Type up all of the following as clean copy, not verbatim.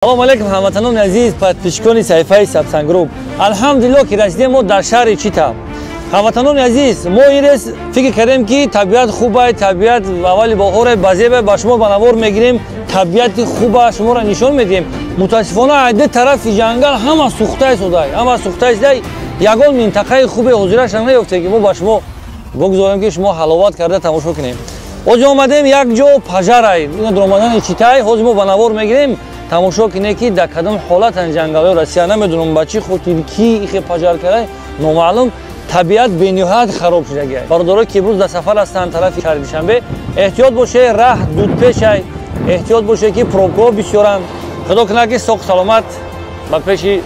салому алейкум ҳамватанони азиз, подписчикони саҳифаи Сабсан Груп. Алҳамдулиллоҳ ки расидем мо дар шаҳри Чита. ҳамватанони азиз, мо инрес фикр кардем ки табиат хубай, табиат аввали баҳоре базеба ба шумо ба навор мегирем, табиати хуба шуморо нишон медиҳем. мутаассифона айде тарафи ҷангал ҳама сӯхта истодай, ҳама сӯхта истодай. ягон минтақаи хубе ҳозирашам наёфтем ки мо ба шумо бигзорем ки шумо ҳаловат карда тамошо кунем. ҳозир омадем як ҷо пажарай, ин дар омадани Читай, ҳозир мо ба навор мегирем. тамошо кине ки дар кадом ҳолатан ҷангалҳои Россия намедонам ба чӣ хотир ки ихе паҷар карда номаълум табиат бениҳоят хароб шудагиай. бародаро ки имрӯз дар сафар ҳастанд тарафи шаҳри Душанбе, эҳтиёт бошед, раҳ дудпешай, эҳтиёт бошед ки пробкаҳо бисёранд. худо кунад ки соҳ саломат ба пеши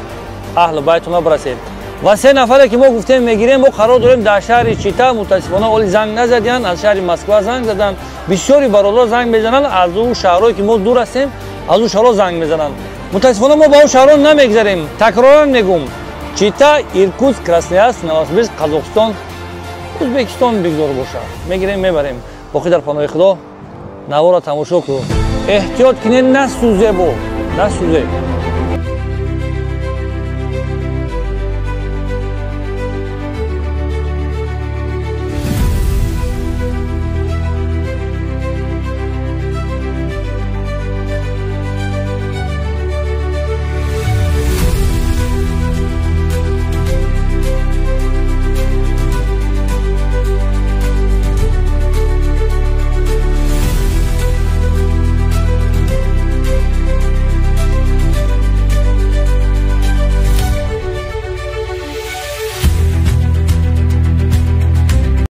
аҳли байтуна барасед. ва се нафаре ки мо гуфтем мегирем, мо қарор дорем дар шаҳри Чита. мутаассифона оли занг назадиянд, аз шаҳри Москва занг заданд, бисёри бародар занг мезананд, аз ӯ шаҳрҳое ки мо дур ҳастем аз ӯ шаҳрҳо занг мезананд. мутаассифона мо ба ӯ шаҳрҳо намегзарем. такроран мегӯм, Чита, Иркутск, Красноярск, Новосибирск, Қазоқистон, Ӯзбекистон бигзор бошад. мегирем мебарем. боқӣ дар паноҳи худо навора тамошо кун. эҳтиёт кине, насӯзе бо, насӯзе.